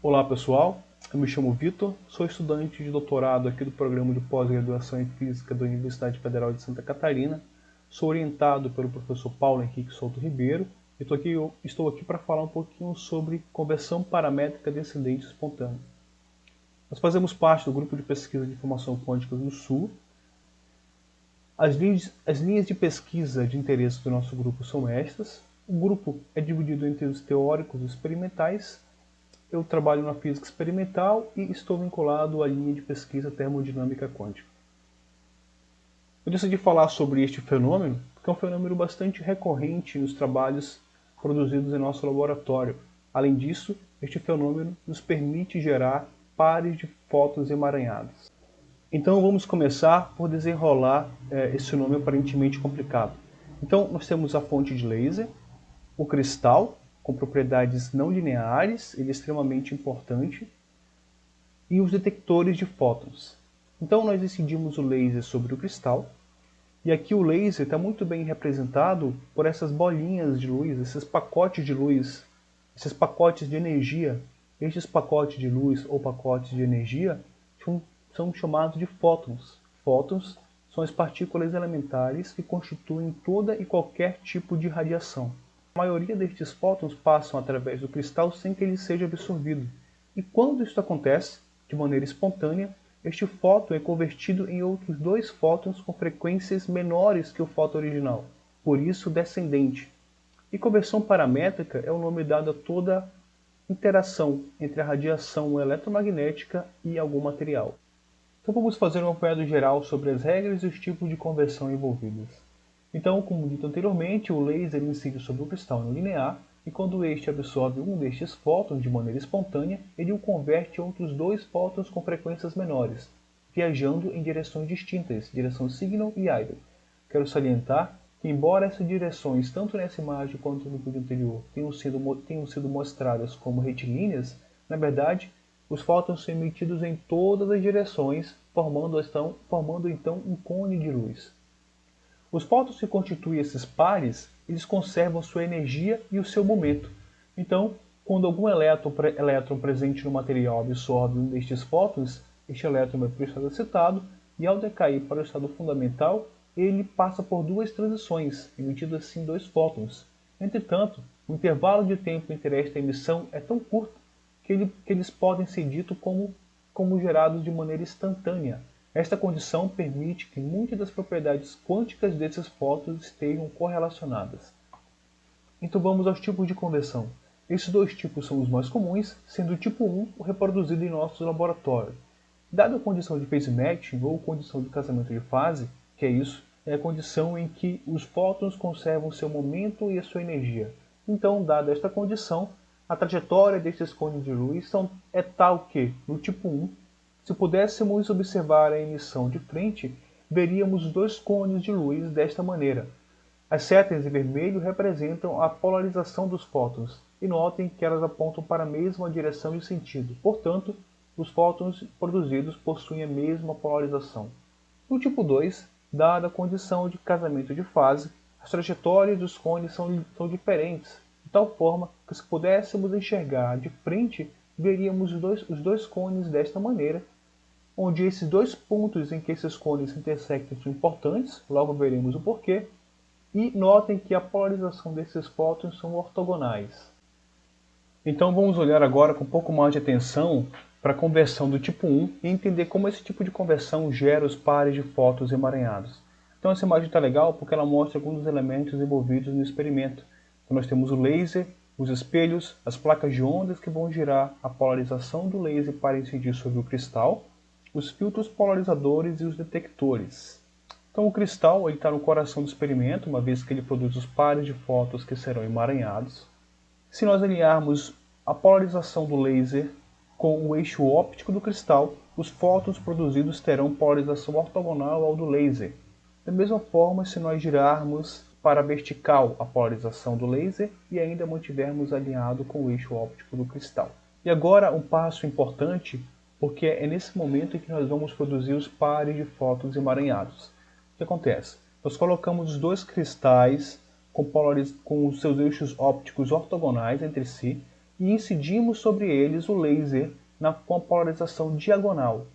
Olá pessoal, eu me chamo Vitor, sou estudante de doutorado aqui do programa de pós-graduação em Física da Universidade Federal de Santa Catarina. Sou orientado pelo professor Paulo Henrique Souto Ribeiro e estou aqui para falar um pouquinho sobre conversão paramétrica descendente espontânea. Nós fazemos parte do grupo de pesquisa de informação quântica do Sul. As linhas de pesquisa de interesse do nosso grupo são estas. O grupo é dividido entre os teóricos e experimentais. Eu trabalho na física experimental e estou vinculado à linha de pesquisa termodinâmica quântica. Eu decidi falar sobre este fenômeno porque é um fenômeno bastante recorrente nos trabalhos produzidos em nosso laboratório. Além disso, este fenômeno nos permite gerar pares de fótons emaranhados. Então vamos começar por desenrolar esse nome aparentemente complicado. Então nós temos a fonte de laser, o cristal, com propriedades não lineares, ele é extremamente importante, e os detectores de fótons. Então nós decidimos o laser sobre o cristal, e aqui o laser está muito bem representado por essas bolinhas de luz, esses pacotes de luz, esses pacotes de energia. Estes pacotes de luz ou pacotes de energia são chamados de fótons. Fótons são as partículas elementares que constituem toda e qualquer tipo de radiação. A maioria destes fótons passam através do cristal sem que ele seja absorvido. E quando isso acontece, de maneira espontânea, este fóton é convertido em outros dois fótons com frequências menores que o fóton original, por isso descendente. E conversão paramétrica é o nome dado a toda interação entre a radiação eletromagnética e algum material. Então vamos fazer um apanhado geral sobre as regras e os tipos de conversão envolvidos. Então, como dito anteriormente, o laser incide sobre o cristal não linear, e quando este absorve um destes fótons de maneira espontânea, ele o converte em outros dois fótons com frequências menores, viajando em direções distintas, direção signal e idle. Quero salientar que, embora essas direções, tanto nessa imagem quanto no vídeo anterior, tenham sido mostradas como retilíneas, na verdade, os fótons são emitidos em todas as direções, formando então um cone de luz. Os fótons que constituem esses pares, eles conservam sua energia e o seu momento. Então, quando algum elétron presente no material absorve um destes fótons, este elétron vai para o estado excitado e, ao decair para o estado fundamental, ele passa por duas transições, emitindo assim dois fótons. Entretanto, o intervalo de tempo entre esta emissão é tão curto que eles podem ser ditos como gerados de maneira instantânea. Esta condição permite que muitas das propriedades quânticas desses fótons estejam correlacionadas. Então vamos aos tipos de conversão. Esses dois tipos são os mais comuns, sendo o tipo 1 o reproduzido em nosso laboratório. Dada a condição de phase matching ou condição de casamento de fase, que é isso, é a condição em que os fótons conservam seu momento e a sua energia. Então, dada esta condição, a trajetória destes cones de luz é tal que, no tipo 1, se pudéssemos observar a emissão de frente, veríamos dois cones de luz desta maneira. As setas em vermelho representam a polarização dos fótons, e notem que elas apontam para a mesma direção e sentido. Portanto, os fótons produzidos possuem a mesma polarização. No tipo 2, dada a condição de casamento de fase, as trajetórias dos cones são diferentes, de tal forma que, se pudéssemos enxergar de frente, veríamos os dois cones desta maneira, onde esses dois pontos em que esses cones se intersectam são importantes, logo veremos o porquê, e notem que a polarização desses fótons são ortogonais. Então vamos olhar agora com um pouco mais de atenção para a conversão do tipo 1 e entender como esse tipo de conversão gera os pares de fótons emaranhados. Então essa imagem está legal porque ela mostra alguns dos elementos envolvidos no experimento. Então nós temos o laser, os espelhos, as placas de ondas que vão girar a polarização do laser para incidir sobre o cristal, os filtros polarizadores e os detectores. Então o cristal está no coração do experimento, uma vez que ele produz os pares de fótons que serão emaranhados. Se nós alinharmos a polarização do laser com o eixo óptico do cristal, os fótons produzidos terão polarização ortogonal ao do laser. Da mesma forma, se nós girarmos para a vertical a polarização do laser e ainda mantivermos alinhado com o eixo óptico do cristal. E agora um passo importante, porque é nesse momento em que nós vamos produzir os pares de fótons emaranhados. O que acontece? Nós colocamos os dois cristais com os seus eixos ópticos ortogonais entre si, e incidimos sobre eles o laser com a polarização diagonal.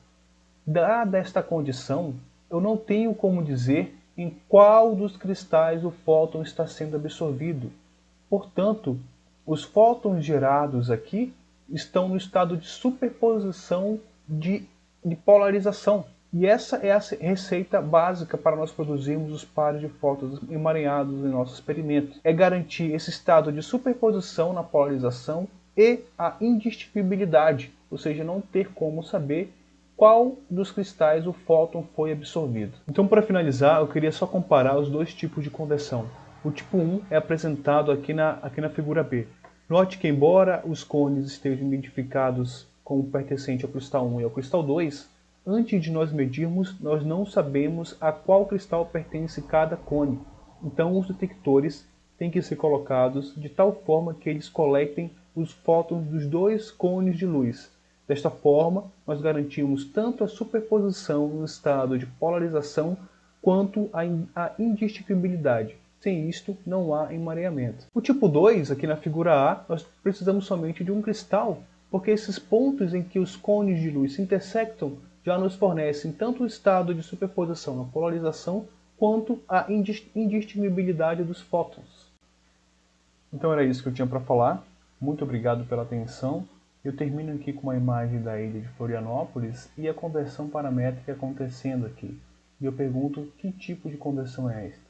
Dada esta condição, eu não tenho como dizer em qual dos cristais o fóton está sendo absorvido. Portanto, os fótons gerados aqui estão no estado de superposição de polarização. E essa é a receita básica para nós produzirmos os pares de fótons emaranhados em nosso experimento. É garantir esse estado de superposição na polarização e a indistinguibilidade, ou seja, não ter como saber qual dos cristais o fóton foi absorvido. Então, para finalizar, eu queria só comparar os dois tipos de conversão. O tipo 1 é apresentado aqui na figura B. Note que, embora os cones estejam identificados como pertencente ao cristal 1 e ao cristal 2, antes de nós medirmos, nós não sabemos a qual cristal pertence cada cone. Então, os detectores têm que ser colocados de tal forma que eles coletem os fótons dos dois cones de luz. Desta forma, nós garantimos tanto a superposição no estado de polarização quanto a indistinguibilidade. Sem isto, não há emaranhamento. O tipo 2, aqui na figura A, nós precisamos somente de um cristal, porque esses pontos em que os cones de luz se intersectam já nos fornecem tanto o estado de superposição na polarização quanto a indistinguibilidade dos fótons. Então era isso que eu tinha para falar. Muito obrigado pela atenção. Eu termino aqui com uma imagem da ilha de Florianópolis e a conversão paramétrica acontecendo aqui. E eu pergunto, que tipo de conversão é esta?